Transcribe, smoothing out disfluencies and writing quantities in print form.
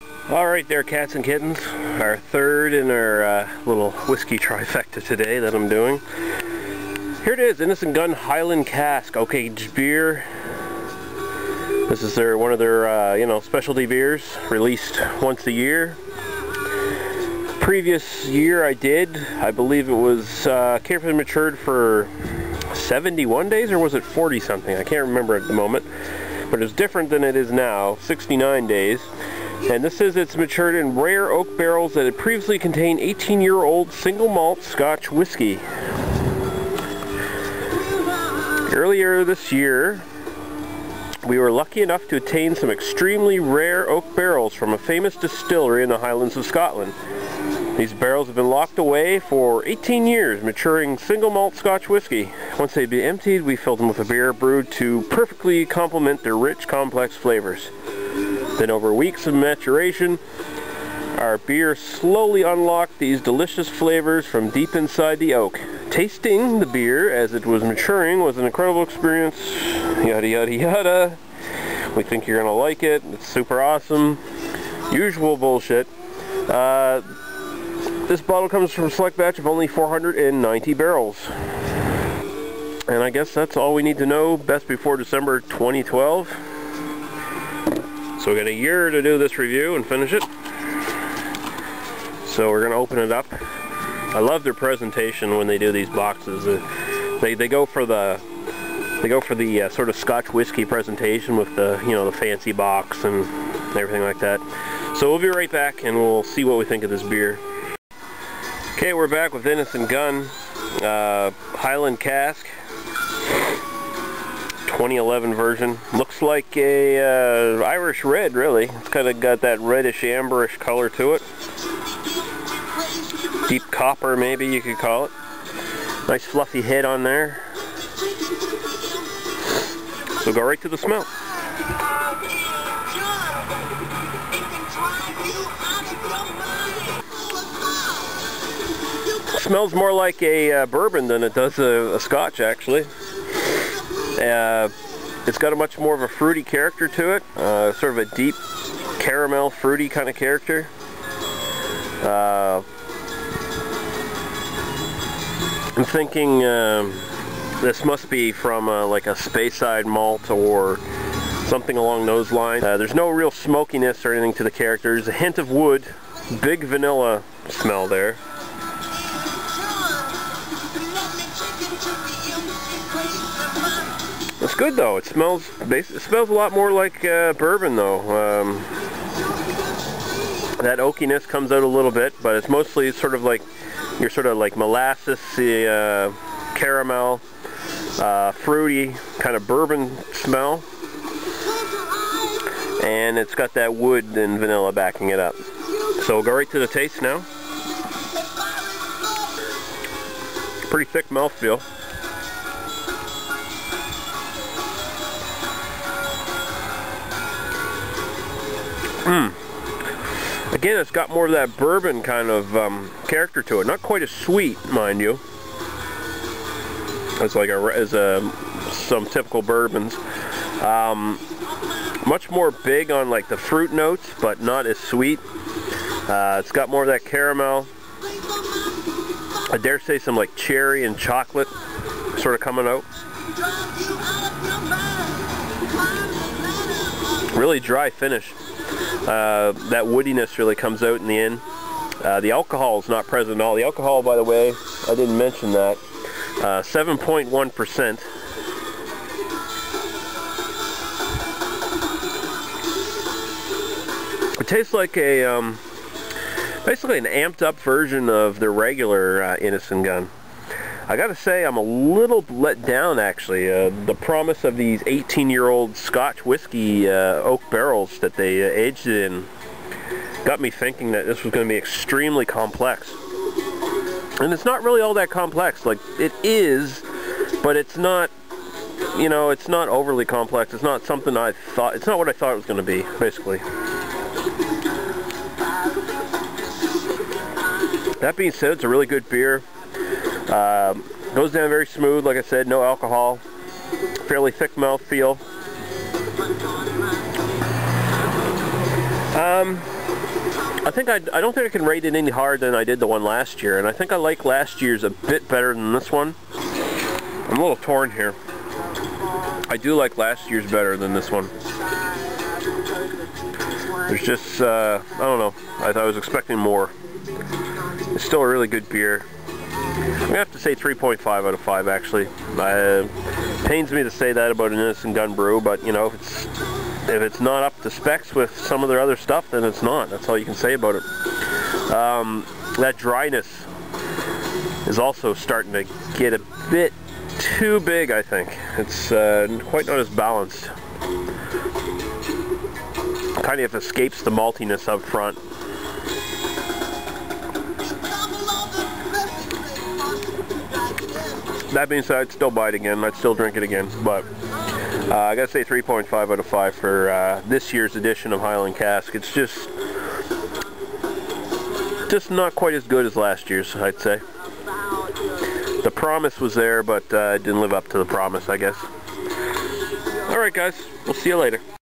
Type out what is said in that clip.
Alright there, cats and kittens. Our third in our little whiskey trifecta today that I'm doing. Here it is, Innis Gunn Highland Cask, oak aged beer. This is one of their specialty beers, released once a year. Previous year I believe it was carefully matured for 71 days, or was it 40 something? I can't remember at the moment. But it's different than it is now, 69 days. And this is, it's matured in rare oak barrels that had previously contained 18-year-old single malt Scotch whiskey. Earlier this year, we were lucky enough to attain some extremely rare oak barrels from a famous distillery in the Highlands of Scotland. These barrels have been locked away for 18 years, maturing single malt Scotch whiskey. Once they'd be emptied, we filled them with a beer brewed to perfectly complement their rich, complex flavors. Then over weeks of maturation, our beer slowly unlocked these delicious flavors from deep inside the oak. Tasting the beer as it was maturing was an incredible experience. Yada yada yada. We think you're gonna like it. It's super awesome. Usual bullshit. This bottle comes from a select batch of only 490 barrels. And I guess that's all we need to know. Best before December 2012. So we got a year to do this review and finish it. So we're gonna open it up. I love their presentation when they do these boxes. They go for the sort of Scotch whiskey presentation with the the fancy box and everything like that. So we'll be right back and we'll see what we think of this beer. Okay, we're back with Innis Gunn Highland Cask 2011 version. Looks like a Irish red, really. It's kind of got that reddish amberish color to it. Deep copper, maybe you could call it. Nice fluffy head on there. So go right to the smell. It smells more like a bourbon than it does a Scotch, actually. It's got a much more of a fruity character to it, sort of a deep caramel fruity kind of character. I'm thinking this must be from like a Speyside malt or something along those lines. There's no real smokiness or anything to the character. There's a hint of wood, big vanilla smell there. It's good though. It smells a lot more like bourbon though. That oakiness comes out a little bit, but it's mostly sort of like molasses, caramel, fruity kind of bourbon smell, and it's got that wood and vanilla backing it up. So we'll go right to the taste now. Pretty thick mouthfeel. Again, it's got more of that bourbon kind of character to it. Not quite as sweet, mind you. It's like some typical bourbons. Much more big on like the fruit notes, but not as sweet. It's got more of that caramel. I dare say some like cherry and chocolate sort of coming out. Really dry finish. That woodiness really comes out in the end. The alcohol is not present at all. The alcohol, by the way, I didn't mention that. 7.1%. It tastes like a basically an amped up version of the regular Innis Gunn. I gotta say, I'm a little let down actually. The promise of these 18-year-old Scotch whiskey oak barrels that they aged it in got me thinking that this was going to be extremely complex. And it's not really all that complex. Like, it is, but it's not, it's not overly complex. It's not something it's not what I thought it was going to be, basically. That being said, it's a really good beer. Goes down very smooth, like I said, no alcohol, fairly thick mouthfeel. I don't think I can rate it any harder than I did the one last year, and I think I like last year's a bit better than this one. I'm a little torn here. I do like last year's better than this one. There's just, I don't know, I was expecting more. It's still a really good beer. I'm going to have to say 3.5 out of 5, actually. Pains me to say that about an Innis Gunn brew, but, you know, if it's not up to specs with some of their other stuff, then it's not. That's all you can say about it. That dryness is also starting to get a bit too big, I think. It's quite not as balanced. Kind of escapes the maltiness up front. That being said, I'd still buy it again. I'd still drink it again. But I gotta say 3.5 out of 5 for this year's edition of Highland Cask. It's just not quite as good as last year's, I'd say. The promise was there, but it didn't live up to the promise, I guess. Alright guys, we'll see you later.